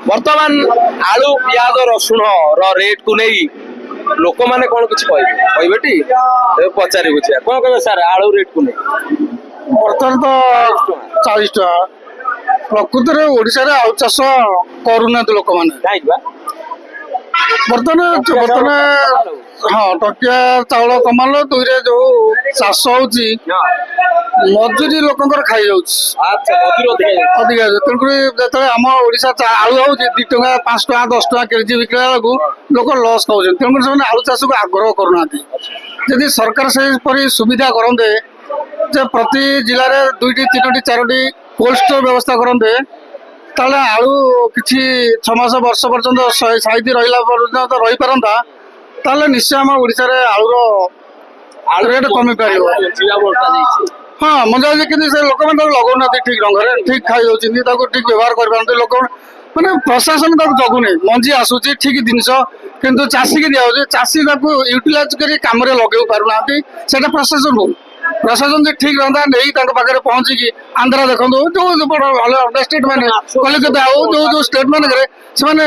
ବର୍ତ୍ତମାନ ଆଳୁ ପିଆଜ ରସୁଣ ର ରେଟ୍ କୁ ନେଇ ଲୋକମାନେ କଣ କିଛି କହିବେ ଟି ପଚାରି ବୁଝିବା କଣ କହିବେ ସାର୍ ଆଳୁ ରେଟ୍ କୁ ନେଇ? ବର୍ତ୍ତମାନ ତ 40 ଟଙ୍କା। ପ୍ରକୃତରେ ଓଡିଶାରେ ଆଳୁ ଚାଷ କରୁନାହାନ୍ତି ଲୋକମାନେ। କାହିଁକି ବା? ବର୍ତ୍ତମାନ ହଁ ଟଙ୍କିଆ ଚାଉଳ କମାଲ ଦୁଇରେ ଯୋଉ ଚାଷ ହଉଛି ମଜୁରୀ ଲୋକଙ୍କର ଖାଇଯାଉଛି ଅଧିକା। ତେଣୁକରି ଯେତେବେଳେ ଆମ ଓଡିଶା ଆଳୁ ହଉଛି 2 ଟଙ୍କା 5 ଟଙ୍କା 10 ଟଙ୍କା କେଜି ବିକିଲା ବେଳକୁ ଲୋକ ଲସ୍ ଖାଉଛନ୍ତି। ତେଣୁକରି ସେମାନେ ଆଳୁ ଚାଷକୁ ଆଗ୍ରହ କରୁନାହାନ୍ତି। ଯଦି ସରକାର ସେପରି ସୁବିଧା କରନ୍ତେ ଯେ ପ୍ରତି ଜିଲ୍ଲାରେ 2ଟି 3ଟି 4ଟି କୋଲ୍ଡ ଷ୍ଟୋର ବ୍ୟବସ୍ଥା କରନ୍ତେ ତାହେଲେ ଆଳୁ କିଛି 6 ମାସ ବର୍ଷ ପର୍ଯ୍ୟନ୍ତ ସାଇତି ରହିଲା ପର୍ଯ୍ୟନ୍ତ ରହିପାରନ୍ତା, ତାହେଲେ ନିଶ୍ଚୟ ଆମ ଓଡିଶାରେ ଆଳୁର ରେଟ୍ କମି ପାରିବ। ହଁ ମଜା ହଉଛି, କିନ୍ତୁ ସେ ଲୋକମାନେ ତାକୁ ଲଗାଉନାହାନ୍ତି ଠିକ ଢଙ୍ଗରେ, ଠିକ ଖାଇଯାଉଛନ୍ତି, ତାକୁ ଠିକ ବ୍ୟବହାର କରିପାରନ୍ତି। ଲୋକ ମାନେ ପ୍ରଶାସନ ତାକୁ ଜଗୁନି। ମଞ୍ଜି ଆସୁଛି ଠିକ ଜିନିଷ କିନ୍ତୁ ଚାଷୀକି ଦିଆଯାଉଛି, ଚାଷୀ ତାକୁ ୟୁଟିଲାଇଜ କରି କାମରେ ଲଗେଇ ପାରୁନାହାନ୍ତି। ସେଇଟା ପ୍ରଶାସନ ଭୁଲ। ପ୍ରଶାସନ ଯେ ଠିକ ରନ୍ଧା ନେଇ ତାଙ୍କ ପାଖରେ ପହଞ୍ଚିକି ଆନ୍ଧ୍ରା ଦେଖନ୍ତୁ, ଯୋଉ ଅଲଗା ଷ୍ଟେଟ ମାନେ କଲିକତା ହଉ ଯୋଉ ଷ୍ଟେଟ ମାନଙ୍କରେ ସେମାନେ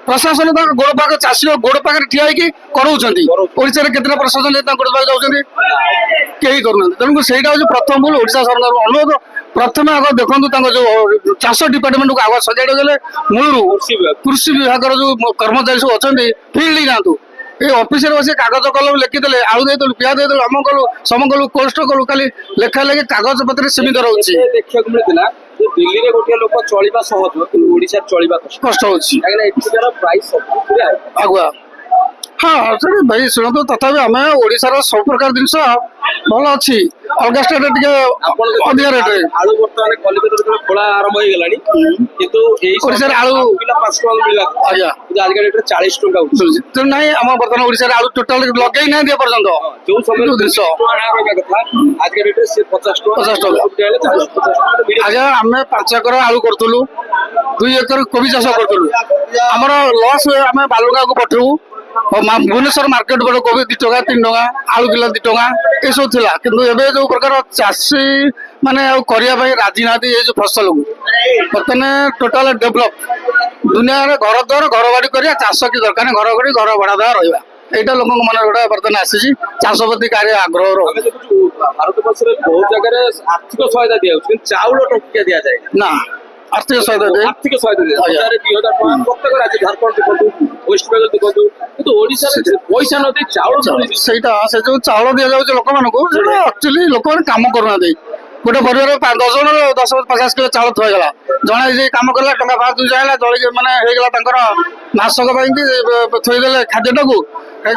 ପ୍ରଶାସନ ତାଙ୍କ ଗୋଡ ପାଖରେ ଚାଷୀ ଗୋଡ ପାଖରେ ଠିଆ ହେଇକି କରାଉଛନ୍ତି। ଓଡିଶାରେ କେତେଟା ପ୍ରଶାସନ ତାଙ୍କ ଗୋଡ ପାଖରେ ଯାଉଛନ୍ତି? କେହି କରୁନାହାନ୍ତି। ତେଣୁ ସେଇଟା ହଉଛି ପ୍ରଥମ ଭୁଲ। ଓଡିଶା ସରକାର ଅନୁରୋଧ, ପ୍ରଥମେ ଆଗ ଦେଖନ୍ତୁ ତାଙ୍କ ଯୋଉ ଚାଷ ଡିପାର୍ଟମେଣ୍ଟକୁ ଆଗ ସଜାଡି ଦେଲେ ମୂଳରୁ କୃଷି ବିଭାଗର ଯୋଉ କର୍ମଚାରୀ ସବୁ ଅଛନ୍ତି ଫିଲ୍ଡ ଯାଆନ୍ତୁ। ଏଇ ଅଫିସରେ ବସି କାଗଜ କଲମ ଲେଖିଦେଲେ ଆଳୁ ଦେଇଦେଲୁ ପିଆଜ ଦେଇଦେଲୁ ଅମ କଲୁ ସମ କଲୁ କୋଲ୍ଡ ଷ୍ଟୋର କଲୁ, ଖାଲି ଲେଖା ଲେଖି କାଗଜ ପତ୍ରରେ ସୀମିତ ରହୁଛି। ଦେଖିବାକୁ ମିଳିଥିଲା ଯେ ଦିଲ୍ଲୀରେ ଗୋଟିଏ ଲୋକ ଚଳିବା ସହଜ କିନ୍ତୁ ଓଡିଶାରେ ଚଳିବା କଷ୍ଟ ହଉଛି, କାହିଁକିନା ଏଠିକାର ପ୍ରାଇସ୍ ସବୁଥିରେ ଆଗୁଆ। ହଁ ସେଠି ଭାଇ ଶୁଣନ୍ତୁ, ତଥାପି ଆମେ ଓଡିଶାର ସବୁ ପ୍ରକାର ଜିନିଷ ଭଲ ଅଛି, ଅଲଗା ଷ୍ଟେଟରେ ଟିକେ ଅଧିକା ରେଟ୍ରେ। ଆଳୁ ବର୍ତ୍ତମାନ କଲିକତାରେ ଖୋଳା ଆରମ୍ଭ ହେଇଗଲାଣି, କିନ୍ତୁ ଏଇ ଓଡିଶାରେ ଆଳୁ 5 ଟଙ୍କା ମିଳିଲା ଆଜ୍ଞା, କିନ୍ତୁ ଆଜିକା ଡେଟ୍ରେ 40 ଟଙ୍କା ଉଠୁଛି। ତେଣୁ ନାହିଁ ଆମ ବର୍ତ୍ତମାନ ଓଡିଶାରେ ଆଳୁ ଟୋଟାଲ ଲଗେଇ ନାହାନ୍ତି ଏପର୍ଯ୍ୟନ୍ତ। ଯୋଉ ସମୟରେ ଜିନିଷ ରହିବା କଥା ଆଜିକା ଡେଟ୍ରେ ସେ 50 ଟଙ୍କା। ଆଜ୍ଞା ଆମେ 5 ଏକର ଆଳୁ କରୁଥିଲୁ, 2 ଏକର କୋବି ଚାଷ କରୁଥିଲୁ। ଆମର ଲସ୍ ହୁଏ, ଆମେ ବାଲୁଗାଁକୁ ପଠଉ। ଭୁବନେଶ୍ୱର ମାର୍କେଟ ଗୋଟେ କୋବି 2 ଟଙ୍କା 3 ଟଙ୍କା, ଆଳୁ କିଲୋ 2 ଟଙ୍କା ଏସବୁ ଥିଲା। କିନ୍ତୁ ଏବେ ଯୋଉ ପ୍ରକାର ଚାଷୀ ମାନେ ଆଉ କରିବା ପାଇଁ ରାଜି ନାହାନ୍ତି ଏଇ ଯୋଉ ଫସଲକୁ। ବର୍ତ୍ତମାନ ଟୋଟାଲ ଡେଭଲପ ଦୁନିଆରେ ଘର ଦ୍ୱାର ଘର ବାଡି କରିବା, ଚାଷ କି ଦରକାର ଘର କରି ଘର ଭଡା ଦେବା ରହିବା, ଏଇଟା ଲୋକଙ୍କ ମନରେ ଗୋଟେ ବର୍ତ୍ତମାନ ଆସିଛି। ଚାଷ ପ୍ରତି କାହାର ଆଗ୍ରହ ରହୁନି। ଭାରତ ବର୍ଷରେ ବହୁତ ଜାଗାରେ ଆର୍ଥିକ ସହାୟତା ଦିଆଯାଉଛି କିନ୍ତୁ ଚାଉଳ ଟଙ୍କିଆ ଦିଆଯାଏ ନା। ଆର୍ଥିକ ସହାୟତା ଆର୍ଥିକ ସହାୟତା 1000 2000 ଟଙ୍କା ପ୍ରତ୍ୟେକ ରାଜ୍ୟ, ଝାଡଖଣ୍ଡ ଦେଖନ୍ତୁ, ୱେଷ୍ଟବେଙ୍ଗଲ ଦେଖନ୍ତୁ, କିନ୍ତୁ ଓଡିଶାରେ ପଇସା ନ ଦେଇ ଚାଉଳ ସେଇଟା ସେ ଯୋଉ ଚାଉଳ ଦିଆଯାଉଛି ଲୋକମାନଙ୍କୁ, ସେଟା ଆକ୍ଚୁଆଲି ଲୋକମାନେ କାମ କରୁନାହାନ୍ତି। ଗୋଟେ ପରିବାର 10 ଜଣ 10-50 କିଲୋ ଚାଉଳ ଥୁଆଇଗଲା, ଜଣେ ଯେ କାମ କଲା ଟଙ୍କା 500 ହେଲା ଜଳିକି ମାନେ ହେଇଗଲା ତାଙ୍କର ମାସକ ପାଇଁ କି ଥୋଇଦେଲେ ଖାଦ୍ୟଟାକୁ,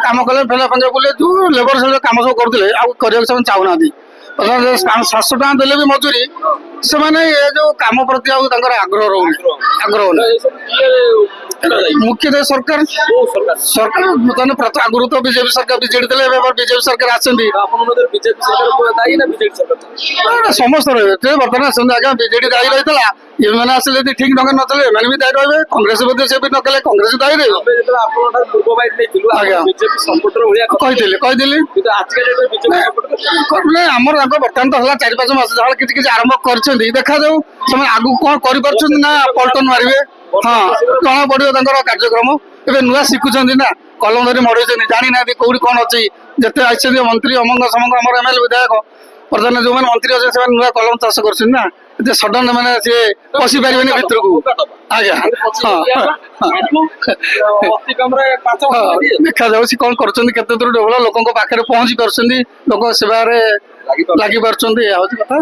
କାମ କଲେ ଫେଲା ଫେଙ୍ଗା ବୁଲେ ଯୋଉ ଲେବର ସବୁ କାମ ସବୁ କରୁଥିଲେ ଆଉ କରିବାକୁ ସେମାନେ ଚାହୁଁନାହାନ୍ତି। 700 ଟଙ୍କା ଦେଲେ ବି ମଜୁରୀ, ସେମାନେ ଏ ଯୋଉ କାମ ପ୍ରତି ଆଉ ତାଙ୍କର ଆଗ୍ରହ ରହୁନି। ମୁଖ୍ୟତଃ ସରକାର ବର୍ତ୍ତମାନ ଆଗରୁ ତ ବିଜେପି ସରକାର ବିଜେଡି ଥିଲେ, ଏବେ ବିଜେପି ସରକାର ଆସନ୍ତି। ସମସ୍ତେ ରହିବେ ବର୍ତ୍ତମାନ ଆସନ୍ତି। ଆଜ୍ଞା ବିଜେଡି ଦାୟୀ ରହିଥିଲା, ଏମାନେ ଆସିଲେ ଯଦି ଠିକ ଢଙ୍ଗରେ ନଥିଲେ ଏମାନେ ବି ଦାୟୀ ରହିବେ। କଂଗ୍ରେସ ମଧ୍ୟ ସେ ବି ନକଲେ କଂଗ୍ରେସ ଦାୟୀ ରହିବ। କହିଥିଲି ଆମର ତାଙ୍କ ବର୍ତ୍ତମାନ ତ ହେଲା 4-5 ମାସ ଯାହା କିଛି କିଛି ଆରମ୍ଭ କରିଛନ୍ତି, ଦେଖାଯାଉ ସେମାନେ ଆଗକୁ କଣ କରିପାରୁଛନ୍ତି ନା ପଲଟନ ମାରିବେ। ହଁ ଜଣା ପଡିବ ତାଙ୍କର କାର୍ଯ୍ୟକ୍ରମ। ଏବେ ନୂଆ ଶିଖୁଛନ୍ତି ନା, କଲମ ଧରି ମଡେଇଛନ୍ତି, ଜାଣିନାହାନ୍ତି କୋଉଠି କଣ ଅଛି। ଯେତେ ଆସିଛନ୍ତି ମନ୍ତ୍ରୀ ଅମଙ୍ଗ ସମଙ୍ଗ ଆମର ଏମଏଲଏ ବିଧାୟକ, ବର୍ତ୍ତମାନ ଯୋଉମାନେ ମନ୍ତ୍ରୀ ଅଛନ୍ତି ସେମାନେ ନୂଆ କଲମ ଚାଷ କରୁଛନ୍ତି ନା, ଏତେ ସଡନ ମାନେ ସିଏ ପଶି ପାରିବେନି ଭିତରକୁ। ଆଜ୍ଞା ଦେଖାଯାଉ ସେ କଣ କରୁଛନ୍ତି, କେତେ ଦୂର ଡେଭଲପ ଲୋକଙ୍କ ପାଖରେ ପହଞ୍ଚି ପାରୁଛନ୍ତି, ଲୋକ ସେବାରେ ଲାଗି ପାରୁଛନ୍ତି, ଏହା ହଉଛି କଥା।